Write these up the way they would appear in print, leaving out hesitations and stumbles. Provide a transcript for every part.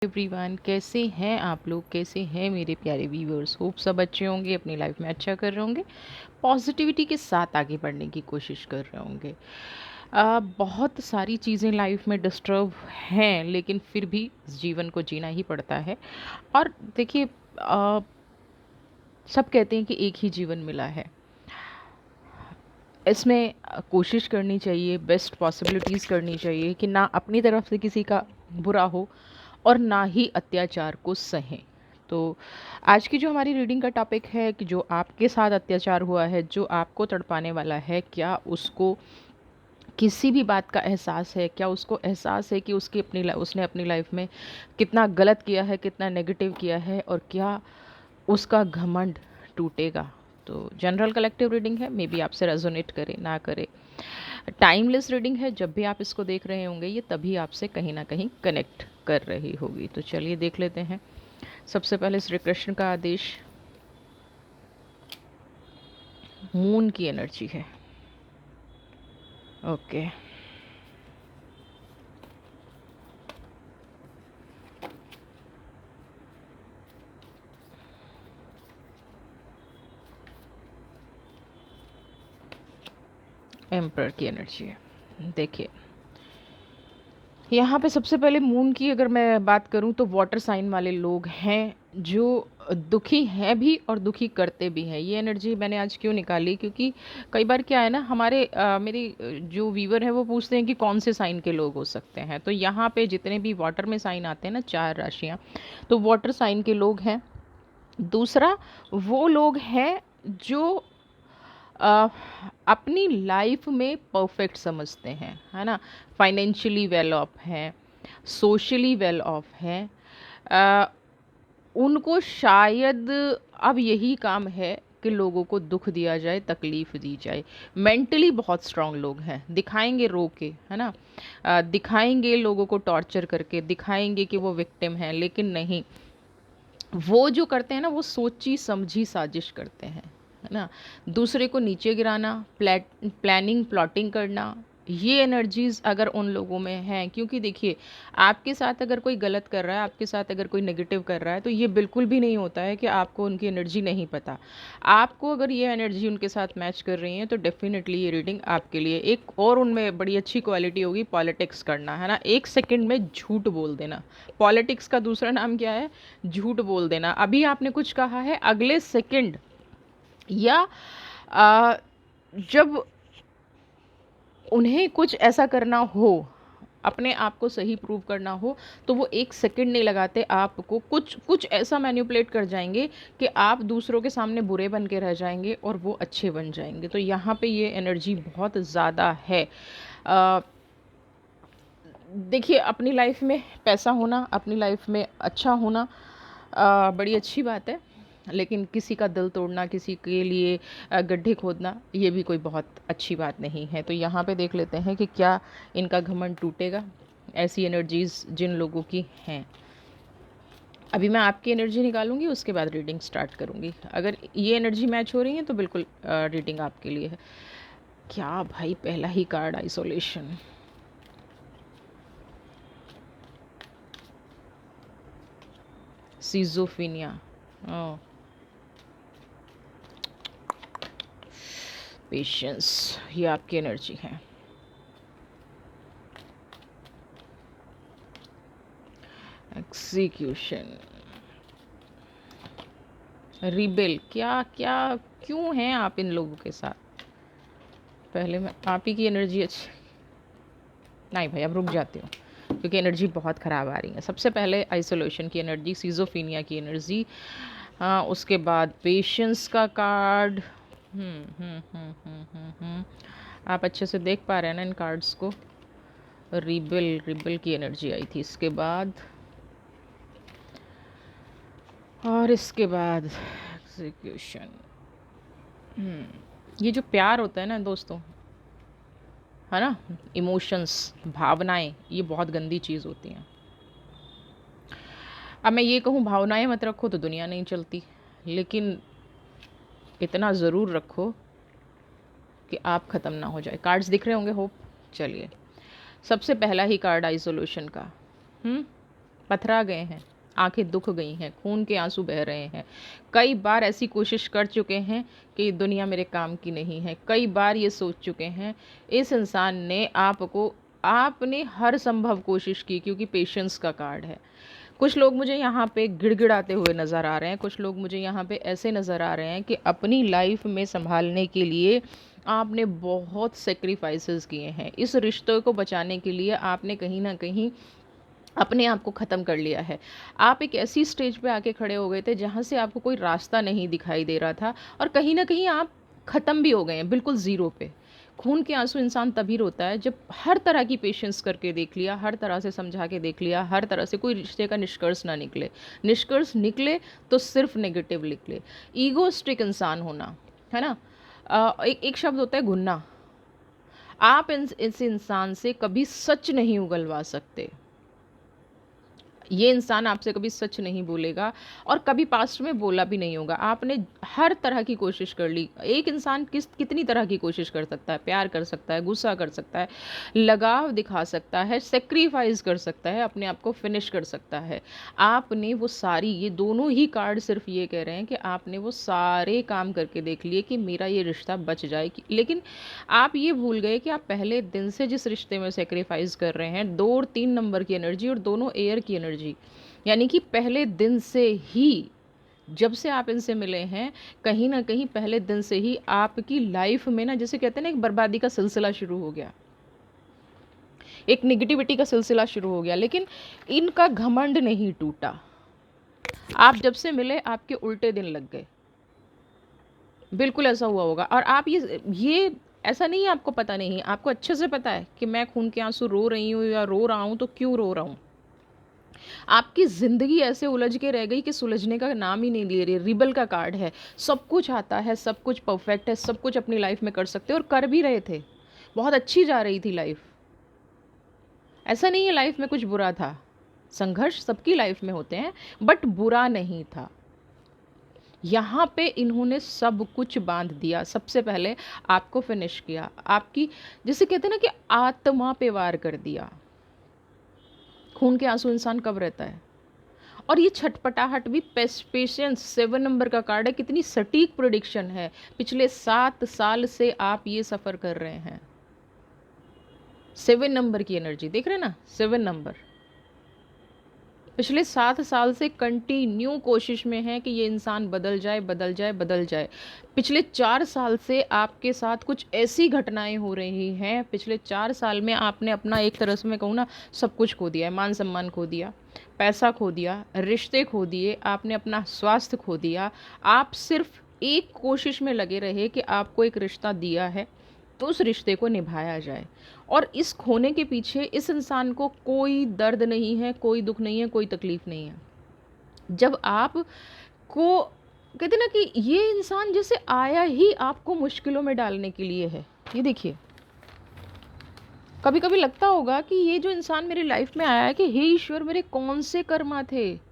Everyone, कैसे हैं आप लोग? कैसे हैं मेरे प्यारे व्यूअर्स? होप सब अच्छे होंगे, अपनी लाइफ में अच्छा कर रहे होंगे, पॉजिटिविटी के साथ आगे बढ़ने की कोशिश कर रहे होंगे। बहुत सारी चीज़ें लाइफ में डिस्टर्ब हैं, लेकिन फिर भी जीवन को जीना ही पड़ता है। और देखिए, सब कहते हैं कि एक ही जीवन मिला है। इसमें कोशिश करनी चाहिए, बेस्ट पॉसिबिलिटीज़ करनी चाहिए कि ना अपनी तरफ से किसी का बुरा हो और ना ही अत्याचार को सहें। तो आज की जो हमारी रीडिंग का टॉपिक है कि जो आपके साथ अत्याचार हुआ है, जो आपको तड़पाने वाला है, क्या उसको किसी भी बात का एहसास है? क्या उसको एहसास है कि उसने अपनी लाइफ में कितना गलत किया है, कितना नेगेटिव किया है, और क्या उसका घमंड टूटेगा? तो जनरल कलेक्टिव रीडिंग है, मे बी आपसे रेजोनेट करे ना करे। टाइमलेस रीडिंग है, जब भी आप इसको देख रहे होंगे ये तभी आपसे कहीं ना कहीं कनेक्ट कर रही होगी। तो चलिए देख लेते हैं। सबसे पहले श्री कृष्ण का आदेश, मून की एनर्जी है। ओके, एम्पर की एनर्जी है। देखिए, यहाँ पे सबसे पहले मून की अगर मैं बात करूँ तो वाटर साइन वाले लोग हैं जो दुखी हैं भी और दुखी करते भी हैं। ये एनर्जी मैंने आज क्यों निकाली, क्योंकि कई बार क्या है ना, मेरी जो व्यूवर है वो पूछते हैं कि कौन से साइन के लोग हो सकते हैं। तो यहाँ पे जितने भी वाटर में साइन आते हैं ना, 4 राशियाँ, तो वाटर साइन के लोग हैं। दूसरा, वो लोग हैं जो अ, अपनी लाइफ में परफेक्ट समझते हैं, है ना, फाइनेंशियली वेल ऑफ हैं, सोशली वेल ऑफ हैं। अ, उनको शायद अब यही काम है कि लोगों को दुख दिया जाए, तकलीफ दी जाए। मेंटली बहुत स्ट्रांग लोग हैं, दिखाएंगे रो के, है ना, दिखाएंगे लोगों को टॉर्चर करके, दिखाएंगे कि वो विक्टिम हैं, लेकिन नहीं, वो जो करते हैं ना, वो सोची समझी साजिश करते हैं, है ना। दूसरे को नीचे गिराना, प्लानिंग प्लॉटिंग करना, ये एनर्जीज अगर उन लोगों में हैं, क्योंकि देखिए, आपके साथ अगर कोई गलत कर रहा है, आपके साथ अगर कोई नेगेटिव कर रहा है, तो ये बिल्कुल भी नहीं होता है कि आपको उनकी एनर्जी नहीं पता। आपको अगर ये एनर्जी उनके साथ मैच कर रही है तो डेफिनेटली ये रीडिंग आपके लिए। एक और उनमें बड़ी अच्छी क्वालिटी होगी, पॉलिटिक्स करना, है ना, 1 सेकंड में झूठ बोल देना। पॉलिटिक्स का दूसरा नाम क्या है? झूठ बोल देना। अभी आपने कुछ कहा है, अगले सेकंड या आ, जब उन्हें कुछ ऐसा करना हो, अपने आप को सही प्रूव करना हो, तो वो 1 सेकंड नहीं लगाते, आपको कुछ कुछ ऐसा मैनिपुलेट कर जाएंगे कि आप दूसरों के सामने बुरे बन के रह जाएंगे और वो अच्छे बन जाएंगे। तो यहाँ पे ये एनर्जी बहुत ज़्यादा है। देखिए, अपनी लाइफ में पैसा होना, अपनी लाइफ में अच्छा होना बड़ी अच्छी बात है, लेकिन किसी का दिल तोड़ना, किसी के लिए गड्ढे खोदना, ये भी कोई बहुत अच्छी बात नहीं है। तो यहाँ पे देख लेते हैं कि क्या इनका घमंड टूटेगा, ऐसी एनर्जीज जिन लोगों की हैं। अभी मैं आपकी एनर्जी निकालूंगी, उसके बाद रीडिंग स्टार्ट करूंगी। अगर ये एनर्जी मैच हो रही है तो बिल्कुल रीडिंग आपके लिए है। क्या भाई, पहला ही कार्ड आइसोलेशन। सिजोफिनिया। ओह, पेशेंस, ये आपकी एनर्जी है। Execution, rebel. क्या क्या, क्यों हैं आप इन लोगों के साथ? पहले मैं आप ही की एनर्जी अच्छी, नहीं भाई, अब रुक जाती हूँ क्योंकि एनर्जी बहुत ख़राब आ रही है। सबसे पहले आइसोलेशन की एनर्जी, सीजोफीनिया की एनर्जी, हाँ, उसके बाद पेशेंस का कार्ड। आप अच्छे से देख पा रहे हैं ना इन कार्ड्स को? रिबेल, रिबेल की एनर्जी आई थी इसके बाद, और इसके बाद एग्जीक्यूशन। ये जो प्यार होता है ना दोस्तों, है ना, इमोशंस, भावनाएं, ये बहुत गंदी चीज़ होती हैं। अब मैं ये कहूँ भावनाएं मत रखो तो दुनिया नहीं चलती, लेकिन इतना ज़रूर रखो कि आप ख़त्म ना हो जाए। कार्ड्स दिख रहे होंगे होप। चलिए, सबसे पहला ही कार्ड आइसोलेशन का। पथरा गए हैं, आंखें दुख गई हैं, खून के आंसू बह रहे हैं। कई बार ऐसी कोशिश कर चुके हैं कि दुनिया मेरे काम की नहीं है। कई बार ये सोच चुके हैं। इस इंसान ने आपने हर संभव कोशिश की, क्योंकि पेशेंस का कार्ड है। कुछ लोग मुझे यहाँ पे गिड़गिड़ाते हुए नज़र आ रहे हैं, कुछ लोग मुझे यहाँ पे ऐसे नज़र आ रहे हैं कि अपनी लाइफ में संभालने के लिए आपने बहुत सेक्रीफाइसेस किए हैं। इस रिश्ते को बचाने के लिए आपने कहीं ना कहीं अपने आप को ख़त्म कर लिया है। आप एक ऐसी स्टेज पे आके खड़े हो गए थे जहाँ से आपको कोई रास्ता नहीं दिखाई दे रहा था, और कहीं ना कहीं आप ख़त्म भी हो गए हैं, बिल्कुल ज़ीरो पे। खून के आंसू इंसान तभी रोता है जब हर तरह की पेशेंस करके देख लिया, हर तरह से समझा के देख लिया, हर तरह से कोई रिश्ते का निष्कर्ष ना निकले। निष्कर्ष निकले तो सिर्फ नेगेटिव निकले। ईगोस्टिक इंसान होना, है ना। एक शब्द होता है गुन्ना। आप इस इंसान से कभी सच नहीं उगलवा सकते। ये इंसान आपसे कभी सच नहीं बोलेगा, और कभी पास्ट में बोला भी नहीं होगा। आपने हर तरह की कोशिश कर ली। एक इंसान कितनी तरह की कोशिश कर सकता है? प्यार कर सकता है, गुस्सा कर सकता है, लगाव दिखा सकता है, सेक्रीफाइस कर सकता है, अपने आप को फिनिश कर सकता है। आपने वो सारी, ये दोनों ही कार्ड सिर्फ ये कह रहे हैं कि आपने वो सारे काम करके देख लिए कि मेरा ये रिश्ता बच जाए, लेकिन आप ये भूल गए कि आप पहले दिन से जिस रिश्ते में सेक्रीफाइस कर रहे हैं, 2 और 3 नंबर की एनर्जी और दोनों एयर की एनर्जी, यानी कि पहले दिन से ही, जब से आप इनसे मिले हैं, कहीं ना कहीं पहले दिन से ही आपकी लाइफ में ना, जैसे कहते हैं ना, एक बर्बादी का सिलसिला शुरू हो गया, एक निगेटिविटी का सिलसिला शुरू हो गया। लेकिन इनका घमंड नहीं टूटा। आप जब से मिले आपके उल्टे दिन लग गए, बिल्कुल ऐसा हुआ होगा। और आप ये ऐसा नहीं है आपको पता नहीं, आपको अच्छे से पता है कि मैं खून के आंसू रो रही हूँ या रो रहा हूँ तो क्यों रो रहा हूँ। आपकी ज़िंदगी ऐसे उलझ के रह गई कि सुलझने का नाम ही नहीं ले रही। रिबल का कार्ड है, सब कुछ आता है, सब कुछ परफेक्ट है, सब कुछ अपनी लाइफ में कर सकते हो, और कर भी रहे थे, बहुत अच्छी जा रही थी लाइफ। ऐसा नहीं है लाइफ में कुछ बुरा था, संघर्ष सबकी लाइफ में होते हैं, बट बुरा नहीं था। यहाँ पे इन्होंने सब कुछ बांध दिया। सबसे पहले आपको फिनिश किया, आपकी, जिसे कहते हैं ना कि आत्मा पे वार कर दिया। खून के आंसू इंसान कब रहता है? और ये छटपटाहट भी पेशेंस 7 नंबर का कार्ड है। कितनी सटीक प्रेडिक्शन है। पिछले 7 साल से आप ये सफ़र कर रहे हैं। 7 नंबर की एनर्जी देख रहे हैं ना, 7 नंबर पिछले 7 साल से कंटिन्यू कोशिश में है कि ये इंसान बदल जाए, बदल जाए, बदल जाए। पिछले 4 साल से आपके साथ कुछ ऐसी घटनाएं हो रही हैं। पिछले 4 साल में आपने अपना, एक तरह से मैं कहूँ ना, सब कुछ खो दिया है। मान सम्मान खो दिया, पैसा खो दिया, रिश्ते खो दिए, आपने अपना स्वास्थ्य खो दिया। आप सिर्फ एक कोशिश में लगे रहे कि आपको एक रिश्ता दिया है तो उस रिश्ते को निभाया जाए। और इस खोने के पीछे इस इंसान को कोई दर्द नहीं है, कोई दुख नहीं है, कोई तकलीफ नहीं है। जब आप को कहते ना कि ये इंसान जैसे आया ही आपको मुश्किलों में डालने के लिए है। ये देखिए, कभी कभी लगता होगा कि ये जो इंसान मेरी लाइफ में आया है, कि हे ईश्वर, मेरे कौन से कर्मा थे,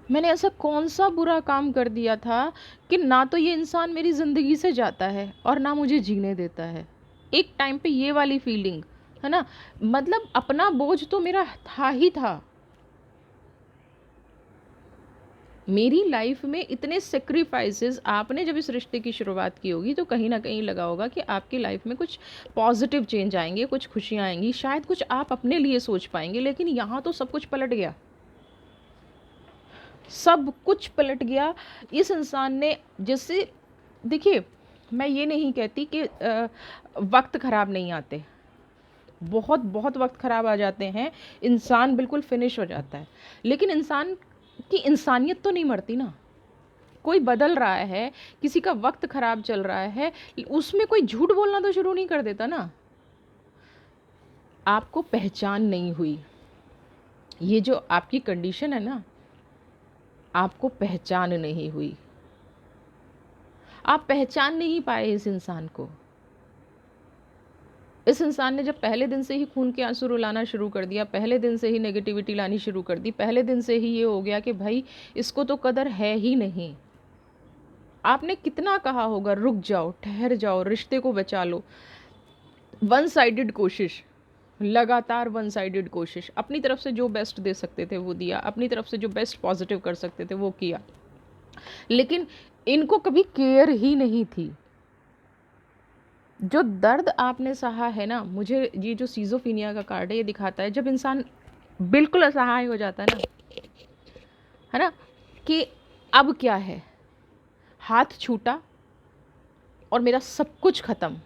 मैंने ऐसा कौन सा बुरा काम कर दिया था कि ना तो ये इंसान मेरी ज़िंदगी से जाता है और ना मुझे जीने देता है। एक टाइम पे ये वाली फीलिंग है ना, मतलब अपना बोझ तो मेरा था ही था। मेरी लाइफ में इतने सेक्रीफाइसेस, आपने जब इस रिश्ते की शुरुआत की होगी तो कहीं ना कहीं लगा होगा कि आपकी लाइफ में कुछ पॉजिटिव चेंज आएंगे, कुछ खुशियाँ आएंगी, शायद कुछ आप अपने लिए सोच पाएंगे। लेकिन यहाँ तो सब कुछ पलट गया, सब कुछ पलट गया। इस इंसान ने, जैसे देखिए, मैं ये नहीं कहती कि वक्त ख़राब नहीं आते, बहुत बहुत वक्त ख़राब आ जाते हैं, इंसान बिल्कुल फिनिश हो जाता है, लेकिन इंसान की इंसानियत तो नहीं मरती ना। कोई बदल रहा है, किसी का वक्त ख़राब चल रहा है, उसमें कोई झूठ बोलना तो शुरू नहीं कर देता ना। आपको पहचान नहीं हुई, ये जो आपकी कंडीशन है ना, आपको पहचान नहीं हुई, आप पहचान नहीं पाए इस इंसान को। इस इंसान ने जब पहले दिन से ही खून के आंसू रुलाना शुरू कर दिया, पहले दिन से ही नेगेटिविटी लानी शुरू कर दी, पहले दिन से ही ये हो गया कि भाई इसको तो कदर है ही नहीं। आपने कितना कहा होगा, रुक जाओ, ठहर जाओ, रिश्ते को बचा लो। वन साइडेड कोशिश, लगातार वन साइडेड कोशिश, अपनी तरफ से जो बेस्ट दे सकते थे वो दिया, अपनी तरफ से जो बेस्ट पॉजिटिव कर सकते थे वो किया, लेकिन इनको कभी केयर ही नहीं थी। जो दर्द आपने सहा है ना, मुझे ये जो सीज़ोफीनिया का कार्ड है ये दिखाता है, जब इंसान बिल्कुल असहाय हो जाता है ना, है ना, कि अब क्या है, हाथ छूटा और मेरा सब कुछ ख़त्म।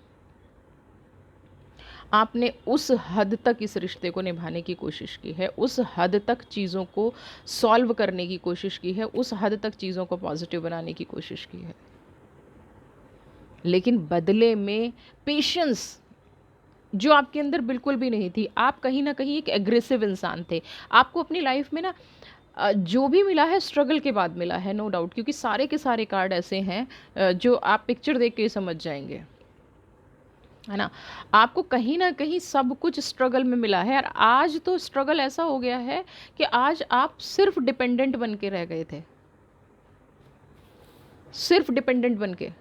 आपने उस हद तक इस रिश्ते को निभाने की कोशिश की है, उस हद तक चीज़ों को सॉल्व करने की कोशिश की है, उस हद तक चीज़ों को पॉजिटिव बनाने की कोशिश की है, लेकिन बदले में पेशेंस जो आपके अंदर बिल्कुल भी नहीं थी। आप कहीं ना कहीं एक एग्रेसिव इंसान थे। आपको अपनी लाइफ में ना जो भी मिला है स्ट्रगल के बाद मिला है, नो डाउट, क्योंकि सारे के सारे कार्ड ऐसे हैं जो आप पिक्चर देख के समझ जाएंगे, है ना। आपको कहीं ना कहीं सब कुछ स्ट्रगल में मिला है, और आज तो स्ट्रगल ऐसा हो गया है कि आज आप सिर्फ डिपेंडेंट बन के रह गए थे, सिर्फ डिपेंडेंट बन के।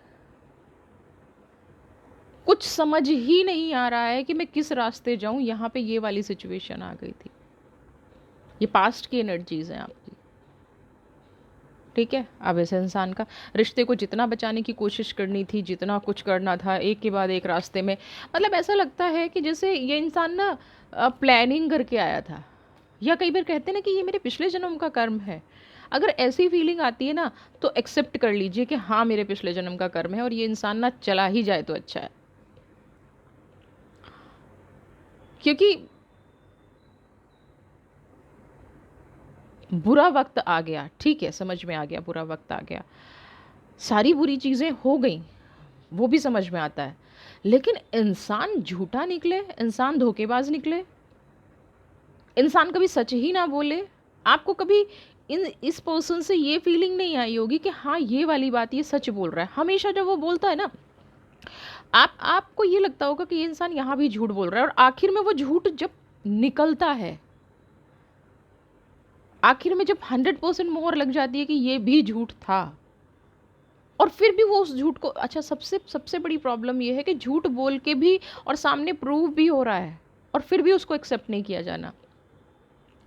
कुछ समझ ही नहीं आ रहा है कि मैं किस रास्ते जाऊं, यहाँ पे ये वाली सिचुएशन आ गई थी। ये पास्ट की एनर्जीज हैं आपकी, ठीक है। अब ऐसे इंसान का रिश्ते को जितना बचाने की कोशिश करनी थी, जितना कुछ करना था, एक के बाद एक रास्ते में, मतलब ऐसा लगता है कि जैसे ये इंसान ना प्लानिंग करके आया था, या कई बार कहते हैं ना कि ये मेरे पिछले जन्म का कर्म है। अगर ऐसी फीलिंग आती है ना, तो एक्सेप्ट कर लीजिए कि हाँ मेरे पिछले जन्म का कर्म है, और ये इंसान ना चला ही जाए तो अच्छा है, क्योंकि बुरा वक्त आ गया, ठीक है, समझ में आ गया, बुरा वक्त आ गया, सारी बुरी चीज़ें हो गई, वो भी समझ में आता है, लेकिन इंसान झूठा निकले, इंसान धोखेबाज निकले, इंसान कभी सच ही ना बोले। आपको कभी इस पर्सन से ये फीलिंग नहीं आई होगी कि हाँ ये वाली बात ये सच बोल रहा है। हमेशा जब वो बोलता है ना, आपको ये लगता होगा कि ये इंसान यहाँ भी झूठ बोल रहा है, और आखिर में वो झूठ जब निकलता है, आखिर में जब 100% मोहर लग जाती है कि ये भी झूठ था, और फिर भी वो उस झूठ को, अच्छा सबसे सबसे बड़ी प्रॉब्लम ये है कि झूठ बोल के भी और सामने प्रूव भी हो रहा है, और फिर भी उसको एक्सेप्ट नहीं किया जाना।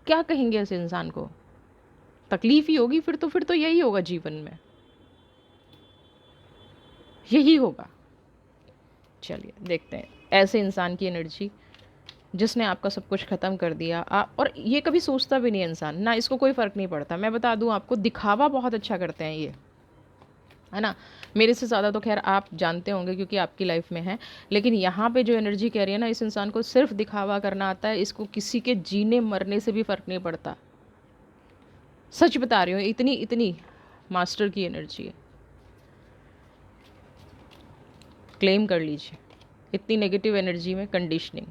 क्या कहेंगे ऐसे इंसान को? तकलीफ ही होगी, फिर तो यही होगा जीवन में, यही होगा। चलिए देखते हैं ऐसे इंसान की एनर्जी जिसने आपका सब कुछ ख़त्म कर दिया। और ये कभी सोचता भी नहीं है इंसान ना, इसको कोई फ़र्क नहीं पड़ता। मैं बता दूं आपको, दिखावा बहुत अच्छा करते हैं ये, है ना। मेरे से ज़्यादा तो खैर आप जानते होंगे क्योंकि आपकी लाइफ में है, लेकिन यहाँ पे जो एनर्जी कह रही है ना, इस इंसान को सिर्फ दिखावा करना आता है, इसको किसी के जीने मरने से भी फ़र्क नहीं पड़ता। सच बता रही हूँ, इतनी इतनी मास्टर की एनर्जी है, क्लेम कर लीजिए। इतनी नेगेटिव एनर्जी में कंडीशनिंग,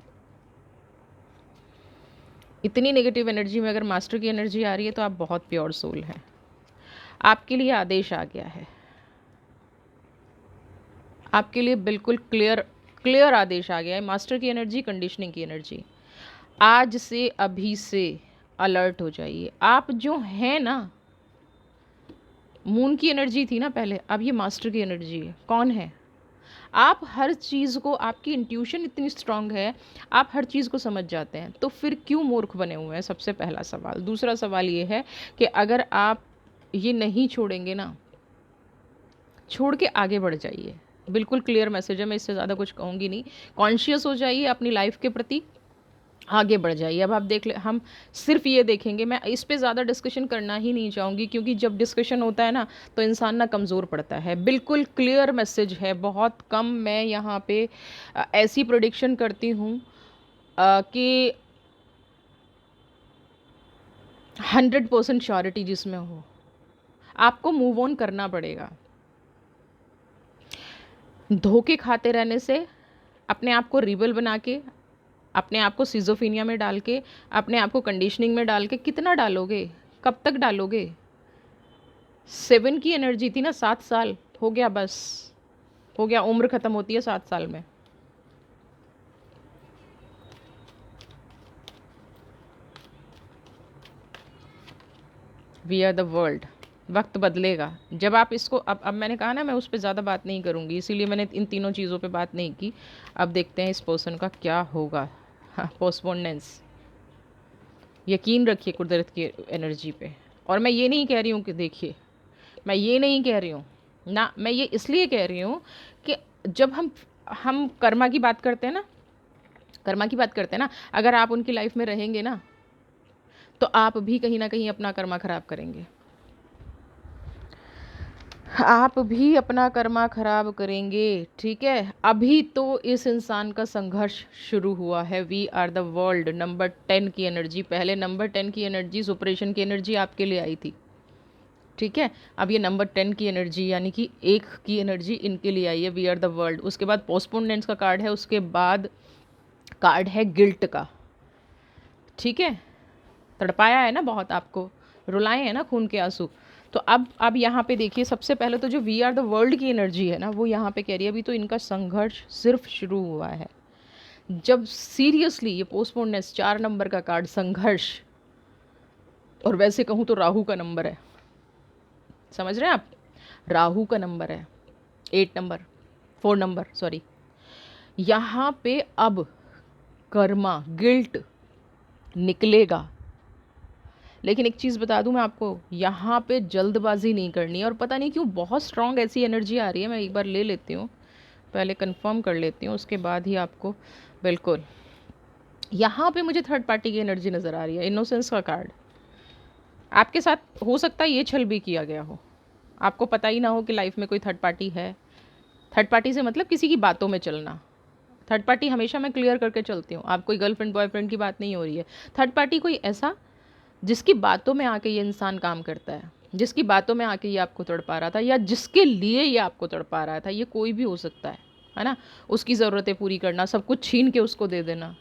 इतनी नेगेटिव एनर्जी में अगर मास्टर की एनर्जी आ रही है तो आप बहुत प्योर सोल हैं। आपके लिए आदेश आ गया है, आपके लिए बिल्कुल क्लियर क्लियर आदेश आ गया है। मास्टर की एनर्जी, कंडीशनिंग की एनर्जी, आज से अभी से अलर्ट हो जाइए। आप जो हैं ना, मून की एनर्जी थी ना पहले, अब ये मास्टर की एनर्जी है। कौन है आप? हर चीज़ को, आपकी इंट्यूशन इतनी स्ट्रांग है, आप हर चीज़ को समझ जाते हैं, तो फिर क्यों मूर्ख बने हुए हैं? सबसे पहला सवाल। दूसरा सवाल ये है कि अगर आप ये नहीं छोड़ेंगे ना, छोड़ के आगे बढ़ जाइए। बिल्कुल क्लियर मैसेज है, मैं इससे ज़्यादा कुछ कहूँगी नहीं। कॉन्शियस हो जाइए अपनी लाइफ के प्रति, आगे बढ़ जाइए। अब आप देख ले, हम सिर्फ ये देखेंगे, मैं इस पे ज़्यादा डिस्कशन करना ही नहीं चाहूँगी, क्योंकि जब डिस्कशन होता है ना तो इंसान ना कमज़ोर पड़ता है। बिल्कुल क्लियर मैसेज है, बहुत कम मैं यहाँ पे ऐसी प्रोडिक्शन करती हूँ कि 100% श्योरिटी जिसमें हो। आपको मूव ऑन करना पड़ेगा। धोखे खाते रहने से, अपने आप को रिबल बना के, अपने आप को सिजोफीनिया में डाल के, अपने आप को कंडीशनिंग में डाल के कितना डालोगे? कब तक डालोगे? 7 की एनर्जी थी ना, 7 साल हो गया, बस हो गया, उम्र ख़त्म होती है 7 साल में। We are the world. वक्त बदलेगा जब आप इसको, अब मैंने कहा ना मैं उस पर ज़्यादा बात नहीं करूँगी, इसीलिए मैंने इन तीनों चीज़ों पे बात नहीं की। अब देखते हैं इस पर्सन का क्या होगा, हाँ, पोस्टपोनेंस। यकीन रखिए कुदरत की एनर्जी पे। और मैं ये नहीं कह रही हूँ कि देखिए, मैं ये नहीं कह रही हूँ ना, मैं ये इसलिए कह रही हूँ कि जब हम कर्मा की बात करते हैं ना, कर्मा की बात करते हैं ना, अगर आप उनकी लाइफ में रहेंगे ना, तो आप भी कहीं ना कहीं अपना कर्मा खराब करेंगे। आप भी अपना कर्मा खराब करेंगे, ठीक है। अभी तो इस इंसान का संघर्ष शुरू हुआ है। We are the world number 10 की एनर्जी, पहले नंबर 10 की एनर्जी सुपरेशन की एनर्जी आपके लिए आई थी, ठीक है। अब ये नंबर 10 की एनर्जी यानी कि एक की एनर्जी इनके लिए आई है, वी आर द वर्ल्ड। उसके बाद पोस्टपोनेंट्स का कार्ड है, उसके बाद कार्ड है गिल्ट का, ठीक है। तड़पाया है ना बहुत आपको, रुलाए हैं ना खून के आंसू। तो अब यहाँ पे देखिए, सबसे पहले तो जो वी आर द वर्ल्ड की एनर्जी है ना, वो यहाँ पे कह रही है अभी तो इनका संघर्ष सिर्फ शुरू हुआ है। जब सीरियसली ये पोस्टपोनेंस 4 नंबर का कार्ड संघर्ष, और वैसे कहूँ तो राहु का नंबर है, समझ रहे हैं आप, राहु का नंबर है, 8 नंबर, 4 नंबर सॉरी। यहाँ पे अब कर्मा गिल्ट निकलेगा। लेकिन एक चीज़ बता दूं मैं आपको, यहाँ पे जल्दबाजी नहीं करनी है। और पता नहीं क्यों बहुत स्ट्रांग ऐसी एनर्जी आ रही है, मैं एक बार ले लेती हूँ, पहले कंफर्म कर लेती हूँ, उसके बाद ही आपको। बिल्कुल, यहाँ पे मुझे थर्ड पार्टी की एनर्जी नज़र आ रही है, इनोसेंस का कार्ड। आपके साथ हो सकता है ये छल भी किया गया हो, आपको पता ही ना हो कि लाइफ में कोई थर्ड पार्टी है। थर्ड पार्टी से मतलब किसी की बातों में चलना। थर्ड पार्टी हमेशा मैं क्लियर करके चलती हूँ, आप कोई गर्लफ्रेंड बॉयफ्रेंड की बात नहीं हो रही है। थर्ड पार्टी कोई ऐसा जिसकी बातों में आके ये इंसान काम करता है, जिसकी बातों में आके ये आपको तड़पा रहा था, या जिसके लिए ये आपको तड़पा रहा था, ये कोई भी हो सकता है ना। उसकी ज़रूरतें पूरी करना, सब कुछ छीन के उसको दे देना,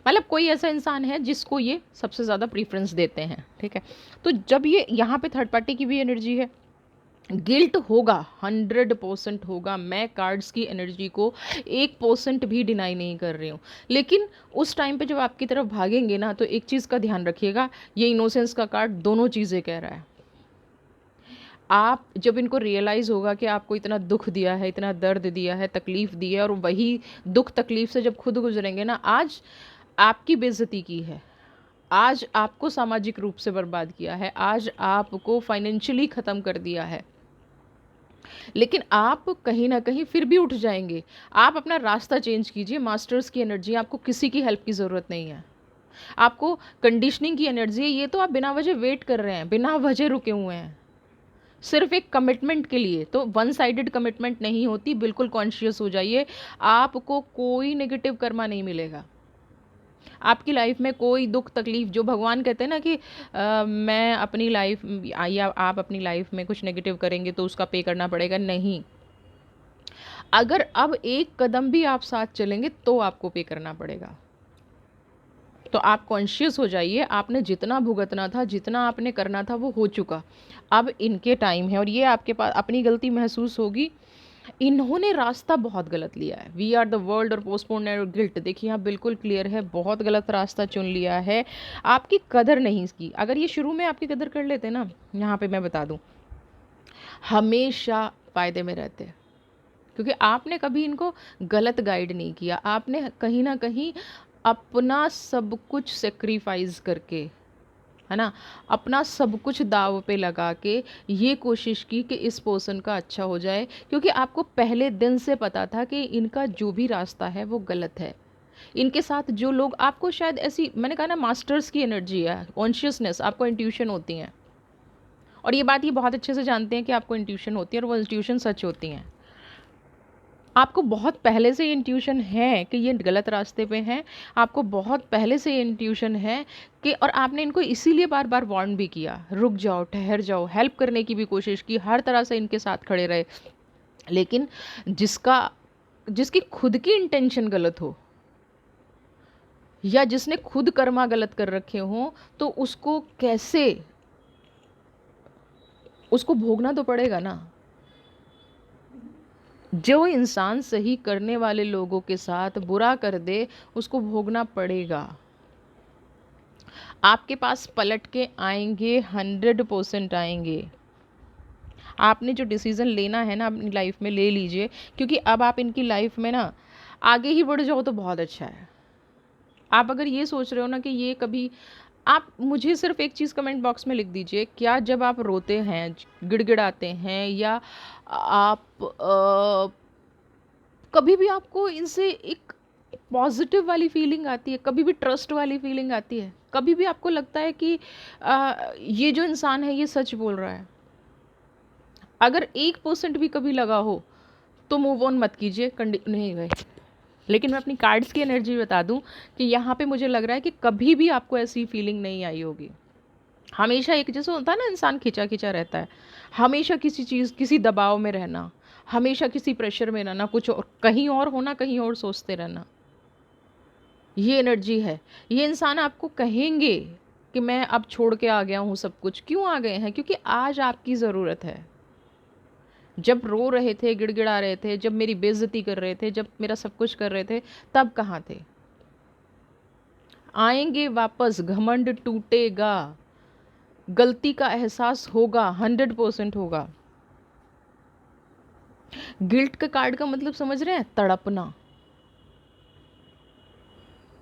मतलब कोई ऐसा इंसान है जिसको ये सबसे ज़्यादा प्रीफरेंस देते हैं, ठीक है। तो जब ये यहाँ पे थर्ड पार्टी की भी एनर्जी है, गिल्ट होगा, 100% होगा। मैं कार्ड्स की एनर्जी को 1% भी डिनाई नहीं कर रही हूँ। लेकिन उस टाइम पे जब आपकी तरफ भागेंगे ना, तो एक चीज़ का ध्यान रखिएगा, ये इनोसेंस का कार्ड दोनों चीज़ें कह रहा है। आप जब इनको रियलाइज़ होगा कि आपको इतना दुख दिया है, इतना दर्द दिया है, तकलीफ़ दी है, और वही दुख तकलीफ़ से जब खुद गुजरेंगे ना, आज आपकी बेइज्जती की है, आज आपको सामाजिक रूप से बर्बाद किया है, आज आपको फाइनेंशियली ख़त्म कर दिया है, लेकिन आप कहीं ना कहीं फिर भी उठ जाएंगे। आप अपना रास्ता चेंज कीजिए। मास्टर्स की एनर्जी, आपको किसी की हेल्प की ज़रूरत नहीं है, आपको कंडीशनिंग की एनर्जी है। ये तो आप बिना वजह वेट कर रहे हैं, बिना वजह रुके हुए हैं, सिर्फ एक कमिटमेंट के लिए। तो वन साइडेड कमिटमेंट नहीं होती, बिल्कुल कॉन्शियस हो जाइए। आपको कोई नेगेटिव कर्मा नहीं मिलेगा, आपकी लाइफ में कोई दुख तकलीफ, जो भगवान कहते हैं ना कि मैं अपनी लाइफ, या आप अपनी लाइफ में कुछ नेगेटिव करेंगे तो उसका पे करना पड़ेगा, नहीं। अगर अब एक कदम भी आप साथ चलेंगे तो आपको पे करना पड़ेगा। तो आप कॉन्शियस हो जाइए, आपने जितना भुगतना था, जितना आपने करना था, वो हो चुका। अब इनके टाइम है, और ये आपके पास अपनी गलती महसूस होगी। इन्होंने रास्ता बहुत गलत लिया है। वी आर द वर्ल्ड और पोस्टपोन और गिल्ट, देखिए यहाँ बिल्कुल क्लियर है, बहुत गलत रास्ता चुन लिया है, आपकी कदर नहीं की। अगर ये शुरू में आपकी कदर कर लेते ना, यहाँ पे मैं बता दूँ, हमेशा फ़ायदे में रहते, क्योंकि आपने कभी इनको गलत गाइड नहीं किया। आपने कहीं ना कहीं अपना सब कुछ सेक्रीफाइस करके, है ना, अपना सब कुछ दाव पे लगा के ये कोशिश की कि इस पर्सन का अच्छा हो जाए, क्योंकि आपको पहले दिन से पता था कि इनका जो भी रास्ता है वो गलत है। इनके साथ जो लोग, आपको शायद ऐसी, मैंने कहा ना, मास्टर्स की एनर्जी है, कॉन्शियसनेस, आपको इंट्यूशन होती हैं, और ये बात ये बहुत अच्छे से जानते हैं कि आपको इंट्यूशन होती है, और वो इंट्यूशन सच होती हैं। आपको बहुत पहले से इंट्यूशन है कि ये गलत रास्ते पे हैं, आपको बहुत पहले से इंट्यूशन है कि, और आपने इनको इसीलिए बार बार वार्न भी किया, रुक जाओ, ठहर जाओ, हेल्प करने की भी कोशिश की, हर तरह से इनके साथ खड़े रहे। लेकिन जिसकी खुद की इंटेंशन गलत हो, या जिसने खुद कर्मा गलत कर रखे हों, तो उसको कैसे, उसको भोगना तो पड़ेगा ना। जो इंसान सही करने वाले लोगों के साथ बुरा कर दे, उसको भोगना पड़ेगा। आपके पास पलट के आएंगे, 100% आएंगे। आपने जो डिसीज़न लेना है ना अपनी लाइफ में, ले लीजिए, क्योंकि अब आप इनकी लाइफ में ना आगे ही बढ़ जाओ तो बहुत अच्छा है। आप अगर ये सोच रहे हो ना कि ये कभी, आप मुझे सिर्फ एक चीज़ कमेंट बॉक्स में लिख दीजिए, क्या जब आप रोते हैं, गिड़गिड़ाते हैं, या आप कभी भी आपको इनसे एक पॉजिटिव वाली फीलिंग आती है, कभी भी ट्रस्ट वाली फीलिंग आती है, कभी भी आपको लगता है कि ये जो इंसान है ये सच बोल रहा है? अगर 1% भी कभी लगा हो तो मूव ऑन मत कीजिए, कंडी नहीं गए। लेकिन मैं अपनी कार्ड्स की एनर्जी बता दूं कि यहाँ पे मुझे लग रहा है कि कभी भी आपको ऐसी फीलिंग नहीं आई होगी। हमेशा एक जैसे होता है ना, इंसान खिंचा खिंचा रहता है, हमेशा किसी चीज़, किसी दबाव में रहना, हमेशा किसी प्रेशर में रहना, कुछ और कहीं और होना, कहीं और सोचते रहना, ये एनर्जी है। ये इंसान आपको कहेंगे कि मैं अब छोड़ के आ गया हूँ सब कुछ। क्यों आ गए हैं? क्योंकि आज आपकी ज़रूरत है। जब रो रहे थे, गिड़गिड़ा रहे थे, जब मेरी बेइज्जती कर रहे थे, जब मेरा सब कुछ कर रहे थे, तब कहाँ थे? आएंगे वापस, घमंड टूटेगा, गलती का एहसास होगा, 100% होगा। गिल्ट का कार्ड का मतलब समझ रहे हैं? तड़पना।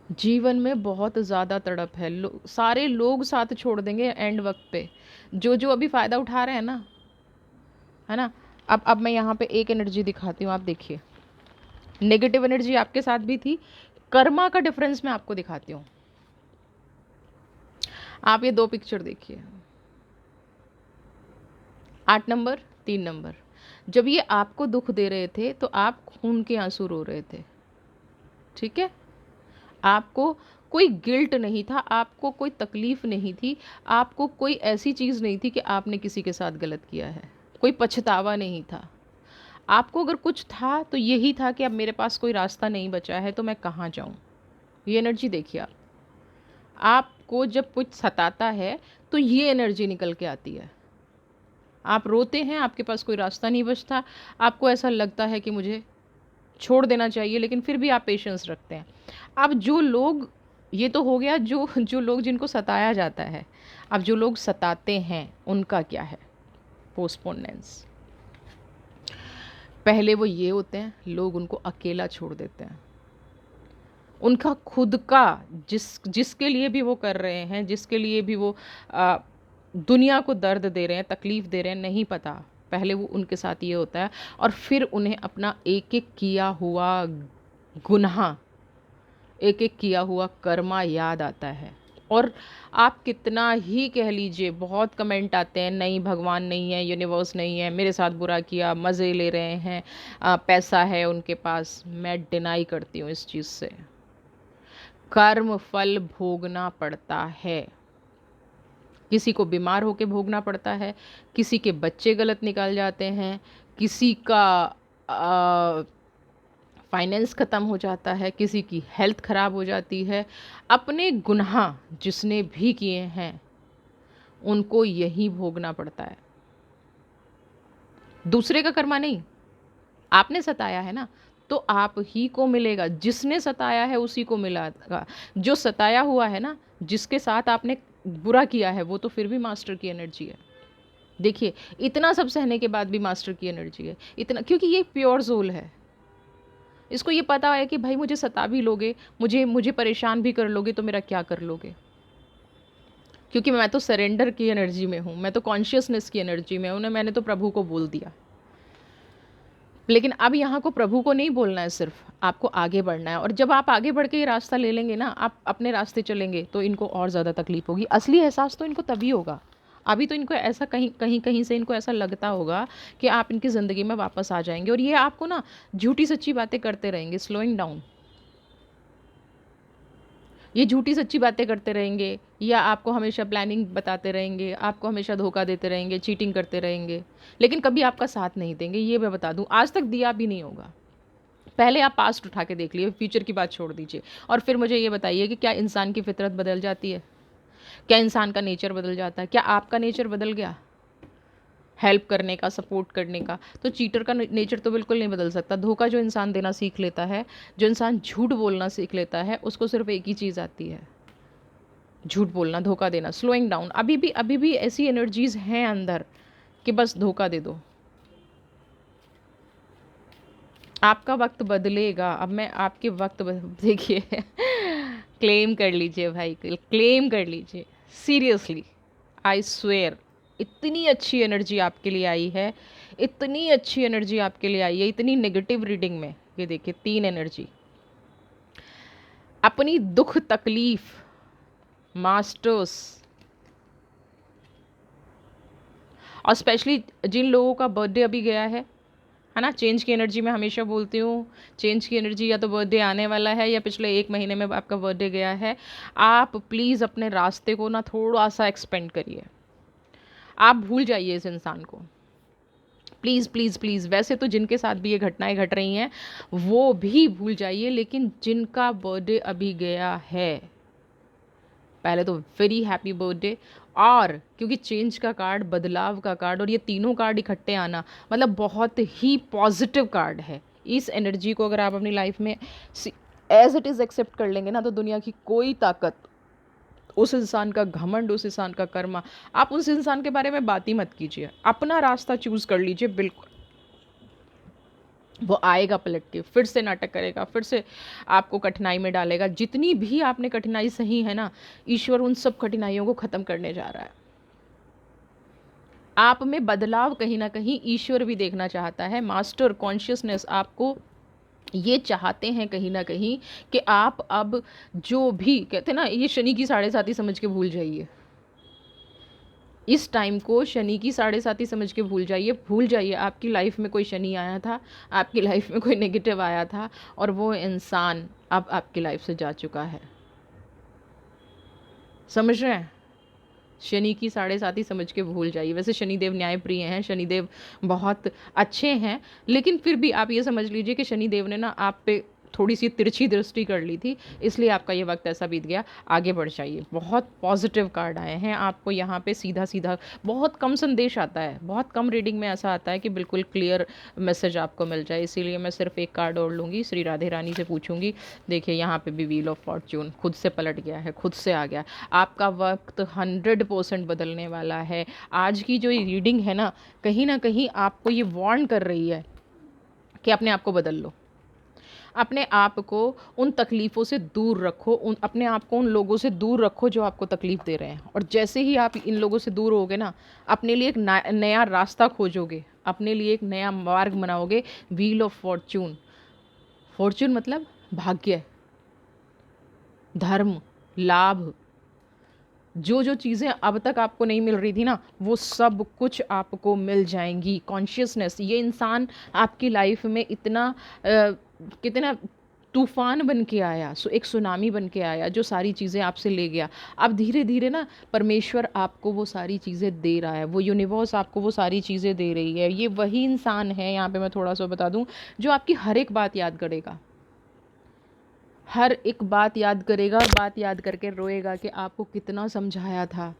जीवन में बहुत ज़्यादा तड़प है। सारे लोग साथ छोड़ देंगे एंड वक्त पे, जो जो अभी फ़ायदा उठा रहे हैं ना, है ना। अब मैं यहाँ पे एक एनर्जी दिखाती हूँ, आप देखिए। नेगेटिव एनर्जी आपके साथ भी थी, कर्मा का डिफरेंस मैं आपको दिखाती हूँ। आप ये 2 पिक्चर देखिए, 8 नंबर, 3 नंबर। जब ये आपको दुख दे रहे थे तो आप खून के आंसू रो रहे थे, ठीक है। आपको कोई गिल्ट नहीं था, आपको कोई तकलीफ नहीं थी, आपको कोई ऐसी चीज़ नहीं थी कि आपने किसी के साथ गलत किया है, कोई पछतावा नहीं था। आपको अगर कुछ था तो यही था कि अब मेरे पास कोई रास्ता नहीं बचा है तो मैं कहाँ जाऊँ। ये एनर्जी देखिए आप। आपको जब कुछ सताता है तो ये एनर्जी निकल के आती है। आप रोते हैं, आपके पास कोई रास्ता नहीं बचता, आपको ऐसा लगता है कि मुझे छोड़ देना चाहिए, लेकिन फिर भी आप पेशेंस रखते हैं। अब जो लोग, ये तो हो गया जो जो लोग जिनको सताया जाता है। अब जो लोग सताते हैं उनका क्या है? पोस्टपोनेंस। पहले वो ये होते हैं, लोग उनको अकेला छोड़ देते हैं। उनका खुद का, जिसके लिए भी वो कर रहे हैं, जिसके लिए भी वो आ, दुनिया को दर्द दे रहे हैं, तकलीफ़ दे रहे हैं, नहीं पता। पहले वो उनके साथ ये होता है, और फिर उन्हें अपना एक एक किया हुआ गुनाह, एक एक किया हुआ कर्मा याद आता है। और आप कितना ही कह लीजिए, बहुत कमेंट आते हैं, नहीं भगवान नहीं है, यूनिवर्स नहीं है, मेरे साथ बुरा किया, मज़े ले रहे हैं, पैसा है उनके पास। मैं डिनाई करती हूँ इस चीज़ से। कर्म फल भोगना पड़ता है। किसी को बीमार होके भोगना पड़ता है, किसी के बच्चे गलत निकाल जाते हैं, किसी का फाइनेंस ख़त्म हो जाता है, किसी की हेल्थ ख़राब हो जाती है। अपने गुनाह जिसने भी किए हैं उनको यही भोगना पड़ता है, दूसरे का कर्मा नहीं। आपने सताया है ना, तो आप ही को मिलेगा। जिसने सताया है उसी को मिलेगा। जो सताया हुआ है ना, जिसके साथ आपने बुरा किया है, वो तो फिर भी मास्टर की एनर्जी है। देखिए, इतना सब सहने के बाद भी मास्टर की एनर्जी है। इतना, क्योंकि ये प्योर सोल है। इसको ये पता है कि भाई मुझे सता भी लोगे, मुझे मुझे परेशान भी कर लोगे, तो मेरा क्या कर लोगे? क्योंकि मैं तो सरेंडर की एनर्जी में हूँ, मैं तो कॉन्शियसनेस की एनर्जी में हूँ ना। मैंने तो प्रभु को बोल दिया। लेकिन अब यहाँ को प्रभु को नहीं बोलना है, सिर्फ आपको आगे बढ़ना है। और जब आप आगे बढ़ के ये रास्ता ले लेंगे ना, आप अपने रास्ते चलेंगे, तो इनको और ज़्यादा तकलीफ होगी। असली एहसास तो इनको तभी होगा। अभी तो इनको ऐसा कहीं कहीं कहीं से इनको ऐसा लगता होगा कि आप इनकी ज़िंदगी में वापस आ जाएंगे, और ये आपको ना झूठी सच्ची बातें करते रहेंगे, स्लोइंग डाउन। ये झूठी सच्ची बातें करते रहेंगे, या आपको हमेशा प्लानिंग बताते रहेंगे, आपको हमेशा धोखा देते रहेंगे, चीटिंग करते रहेंगे, लेकिन कभी आपका साथ नहीं देंगे। ये मैं बता दूं, आज तक दिया भी नहीं होगा। पहले आप पास्ट उठा के देख लिए, फ्यूचर की बात छोड़ दीजिए, और फिर मुझे ये बताइए कि क्या इंसान की फितरत बदल जाती है? क्या इंसान का नेचर बदल जाता है? क्या आपका नेचर बदल गया हेल्प करने का, सपोर्ट करने का? तो चीटर का नेचर तो बिल्कुल नहीं बदल सकता। धोखा जो इंसान देना सीख लेता है, जो इंसान झूठ बोलना सीख लेता है, उसको सिर्फ एक ही चीज़ आती है, झूठ बोलना, धोखा देना, स्लोइंग डाउन। अभी भी ऐसी एनर्जीज़ हैं अंदर कि बस धोखा दे दो। आपका वक्त बदलेगा। अब मैं आपके वक्त देखिए क्लेम कर लीजिए भाई, क्लेम कर लीजिए। सीरियसली, आई स्वेयर, इतनी अच्छी एनर्जी आपके लिए आई है, इतनी अच्छी एनर्जी आपके लिए आई है, इतनी नेगेटिव रीडिंग में। ये देखिए 3 एनर्जी, अपनी दुख तकलीफ, मास्टर्स, और स्पेशली जिन लोगों का बर्थडे अभी गया है ना। चेंज की एनर्जी में हमेशा बोलती हूँ, चेंज की एनर्जी या तो बर्थडे आने वाला है या पिछले 1 महीने में आपका बर्थडे गया है। आप प्लीज़ अपने रास्ते को ना थोड़ा सा एक्सपेंड करिए। आप भूल जाइए इस इंसान को, प्लीज़ प्लीज़ प्लीज़। वैसे तो जिनके साथ भी ये घटनाएं घट रही हैं वो भी भूल जाइए, लेकिन जिनका बर्थडे अभी गया है, पहले तो वेरी हैप्पी बर्थडे। और क्योंकि चेंज का कार्ड, बदलाव का कार्ड, और ये तीनों कार्ड इकट्ठे आना मतलब बहुत ही पॉजिटिव कार्ड है। इस एनर्जी को अगर आप अपनी लाइफ में एज इट इज़ एक्सेप्ट कर लेंगे ना, तो दुनिया की कोई ताकत, उस इंसान का घमंड, उस इंसान का कर्मा, आप उस इंसान के बारे में बात ही मत कीजिए। अपना रास्ता चूज कर लीजिए। बिल्कुल वो आएगा पलट के, फिर से नाटक करेगा, फिर से आपको कठिनाई में डालेगा। जितनी भी आपने कठिनाई सही है ना, ईश्वर उन सब कठिनाइयों को ख़त्म करने जा रहा है। आप में बदलाव कहीं ना कहीं ईश्वर भी देखना चाहता है। मास्टर कॉन्शियसनेस आपको ये चाहते हैं कहीं ना कहीं कि आप अब जो भी कहते हैं ना, ये शनि की 7.5 समझ के भूल जाइए। इस टाइम को शनि की 7.5 समझ के भूल जाइए। भूल जाइए आपकी लाइफ में कोई शनि आया था, आपकी लाइफ में कोई नेगेटिव आया था, और वो इंसान अब आपकी लाइफ से जा चुका है। समझ रहे हैं? शनि की 7.5 समझ के भूल जाइए। वैसे शनिदेव न्यायप्रिय हैं, शनिदेव बहुत अच्छे हैं, लेकिन फिर भी आप ये समझ लीजिए कि शनिदेव ने ना आप पे थोड़ी सी तिरछी दृष्टि कर ली थी, इसलिए आपका ये वक्त ऐसा बीत गया। आगे बढ़ जाइए। बहुत पॉजिटिव कार्ड आए हैं आपको यहाँ पे, सीधा सीधा। बहुत कम संदेश आता है, बहुत कम रीडिंग में ऐसा आता है कि बिल्कुल क्लियर मैसेज आपको मिल जाए। इसीलिए मैं सिर्फ एक कार्ड और लूँगी, श्री राधे रानी से पूछूंगी। देखिए यहाँ पे भी व्हील ऑफ फॉर्च्यून खुद से पलट गया है, खुद से आ गया। आपका वक्त 100% बदलने वाला है। आज की जो रीडिंग है ना कहीं आपको ये वार्न कर रही है कि अपने आप को बदल लो, अपने आप को उन तकलीफ़ों से दूर रखो, अपने आप को उन लोगों से दूर रखो जो आपको तकलीफ़ दे रहे हैं। और जैसे ही आप इन लोगों से दूर होगे ना, अपने लिए एक नया रास्ता खोजोगे, अपने लिए एक नया मार्ग बनाओगे। व्हील ऑफ फॉर्च्यून, फॉर्च्यून मतलब भाग्य, धर्म, लाभ, जो जो चीज़ें अब तक आपको नहीं मिल रही थी ना, वो सब कुछ आपको मिल जाएंगी। कॉन्शियसनेस, ये इंसान आपकी लाइफ में इतना कितना तूफान बन के आया, एक सुनामी बन के आया जो सारी चीज़ें आपसे ले गया। अब धीरे धीरे ना परमेश्वर आपको वो सारी चीज़ें दे रहा है, वो यूनिवर्स आपको वो सारी चीज़ें दे रही है। ये वही इंसान है, यहाँ पे मैं थोड़ा सा बता दूँ, जो आपकी हर एक बात याद करेगा, हर एक बात याद करेगा, और बात याद करके रोएगा कि आपको कितना समझाया था।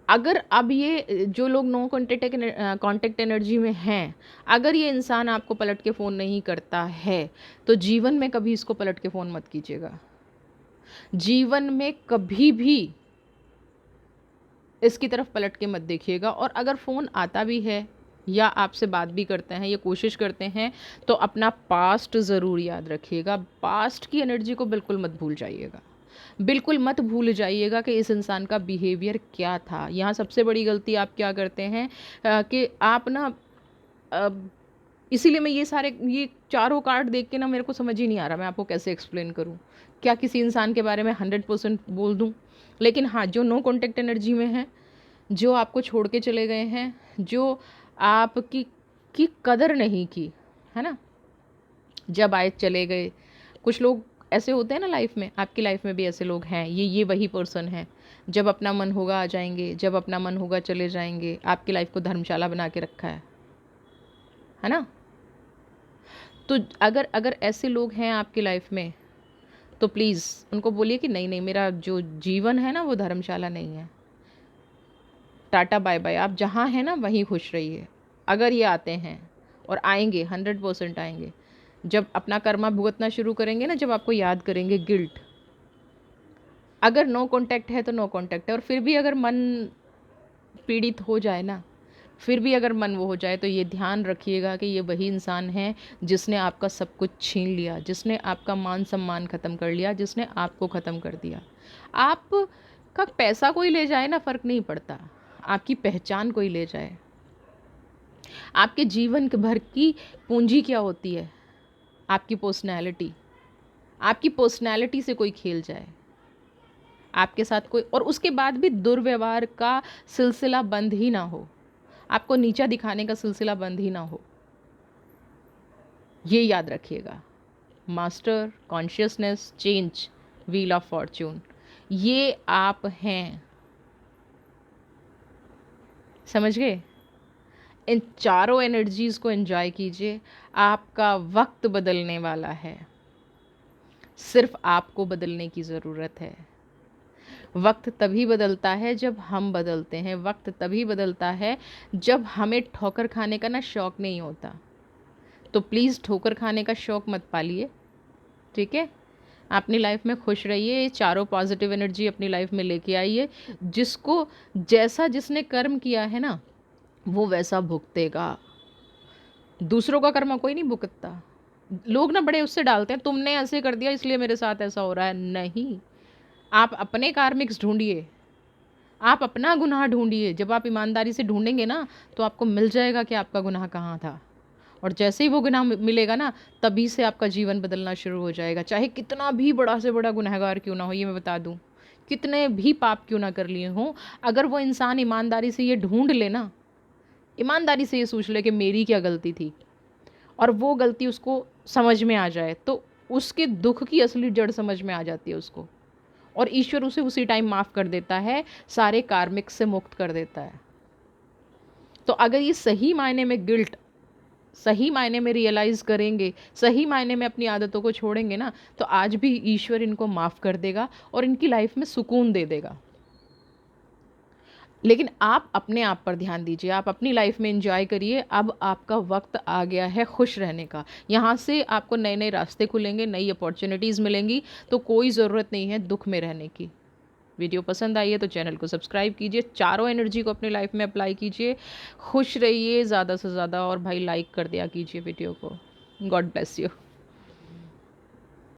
अगर अब ये जो लोग नो कांटेक्ट एनर्जी में हैं, अगर ये इंसान आपको पलट के फ़ोन नहीं करता है, तो जीवन में कभी इसको पलट के फ़ोन मत कीजिएगा। जीवन में कभी भी इसकी तरफ पलट के मत देखिएगा। और अगर फ़ोन आता भी है या आपसे बात भी करते हैं या कोशिश करते हैं, तो अपना पास्ट ज़रूर याद रखिएगा। पास्ट की एनर्जी को बिल्कुल मत भूल जाइएगा, बिल्कुल मत भूल जाइएगा कि इस इंसान का बिहेवियर क्या था। यहाँ सबसे बड़ी गलती आप क्या करते हैं कि आप ना इसीलिए मैं ये चारों कार्ड देख के ना मेरे को समझ ही नहीं आ रहा मैं आपको कैसे एक्सप्लेन करूँ। क्या किसी इंसान के बारे में 100% बोल दूँ? लेकिन हाँ, जो नो कॉन्टेक्ट एनर्जी में है, जो आपको छोड़ के चले गए हैं, जो आपकी की कदर नहीं की, है ना, जब आए चले गए। कुछ लोग ऐसे होते हैं ना लाइफ में, आपकी लाइफ में भी ऐसे लोग हैं। ये वही पर्सन है, जब अपना मन होगा आ जाएंगे, जब अपना मन होगा चले जाएंगे। आपकी लाइफ को धर्मशाला बना के रखा है ना। तो अगर अगर ऐसे लोग हैं आपकी लाइफ में, तो प्लीज़ उनको बोलिए कि नहीं नहीं, मेरा जो जीवन है ना वो धर्मशाला नहीं है। टाटा बाय बाय, आप जहाँ हैं ना वहीं खुश रहिए। अगर ये आते हैं, और आएंगे, 100% आएंगे, जब अपना कर्मा भुगतना शुरू करेंगे ना, जब आपको याद करेंगे गिल्ट। अगर नो कांटेक्ट है तो नो कांटेक्ट है, और फिर भी अगर मन पीड़ित हो जाए ना, फिर भी अगर मन वो हो जाए तो ये ध्यान रखिएगा कि ये वही इंसान है जिसने आपका सब कुछ छीन लिया, जिसने आपका मान सम्मान ख़त्म कर लिया, जिसने आपको ख़त्म कर दिया। आपका पैसा कोई ले जाए ना, फ़र्क नहीं पड़ता, आपकी पहचान कोई ले जाए। आपके जीवन भर की पूंजी क्या होती है? आपकी पर्सनैलिटी। आपकी पर्सनैलिटी से कोई खेल जाए, आपके साथ कोई, और उसके बाद भी दुर्व्यवहार का सिलसिला बंद ही ना हो, आपको नीचा दिखाने का सिलसिला बंद ही ना हो, ये याद रखिएगा। Master, consciousness, change, wheel of Fortune, ये आप हैं। समझ गए? इन चारों एनर्जीज़ को एंजॉय कीजिए। आपका वक्त बदलने वाला है, सिर्फ आपको बदलने की ज़रूरत है। वक्त तभी बदलता है जब हम बदलते हैं। वक्त तभी बदलता है जब हमें ठोकर खाने का ना शौक़ नहीं होता। तो प्लीज़ ठोकर खाने का शौक़ मत पालिए, ठीक है? अपनी लाइफ में खुश रहिए, चारों पॉजिटिव एनर्जी अपनी लाइफ में लेके आइए। जिसको जैसा जिसने कर्म किया है ना, वो वैसा भुगतेगा। दूसरों का कर्म कोई नहीं भुगतता। लोग ना बड़े उससे डालते हैं, तुमने ऐसे कर दिया इसलिए मेरे साथ ऐसा हो रहा है। नहीं, आप अपने कार्मिक्स ढूंढिए, आप अपना गुनाह ढूंढिए। जब आप ईमानदारी से ढूंढेंगे ना, तो आपको मिल जाएगा कि आपका गुनाह कहाँ था। और जैसे ही वो गुनाह मिलेगा ना, तभी से आपका जीवन बदलना शुरू हो जाएगा। चाहे कितना भी बड़ा से बड़ा गुनहगार क्यों ना हो, ये मैं बता दूं, कितने भी पाप क्यों ना कर लिए हों, अगर वो इंसान ईमानदारी से ये ढूंढ ले ना, ईमानदारी से ये सोच ले कि मेरी क्या गलती थी, और वो गलती उसको समझ में आ जाए, तो उसके दुख की असली जड़ समझ में आ जाती है उसको, और ईश्वर उसे उसी टाइम माफ़ कर देता है, सारे कार्मिक से मुक्त कर देता है। तो अगर ये सही मायने में गिल्ट, सही मायने में रियलाइज़ करेंगे, सही मायने में अपनी आदतों को छोड़ेंगे ना, तो आज भी ईश्वर इनको माफ़ कर देगा और इनकी लाइफ में सुकून दे देगा। लेकिन आप अपने आप पर ध्यान दीजिए, आप अपनी लाइफ में एंजॉय करिए। अब आपका वक्त आ गया है खुश रहने का। यहाँ से आपको नए नए रास्ते खुलेंगे, नई अपॉर्चुनिटीज़ मिलेंगी, तो कोई ज़रूरत नहीं है दुख में रहने की। वीडियो पसंद आई है तो चैनल को सब्सक्राइब कीजिए, चारों एनर्जी को अपनी लाइफ में अप्लाई कीजिए, खुश रहिए ज़्यादा से ज़्यादा, और भाई लाइक कर दिया कीजिए वीडियो को। God bless you.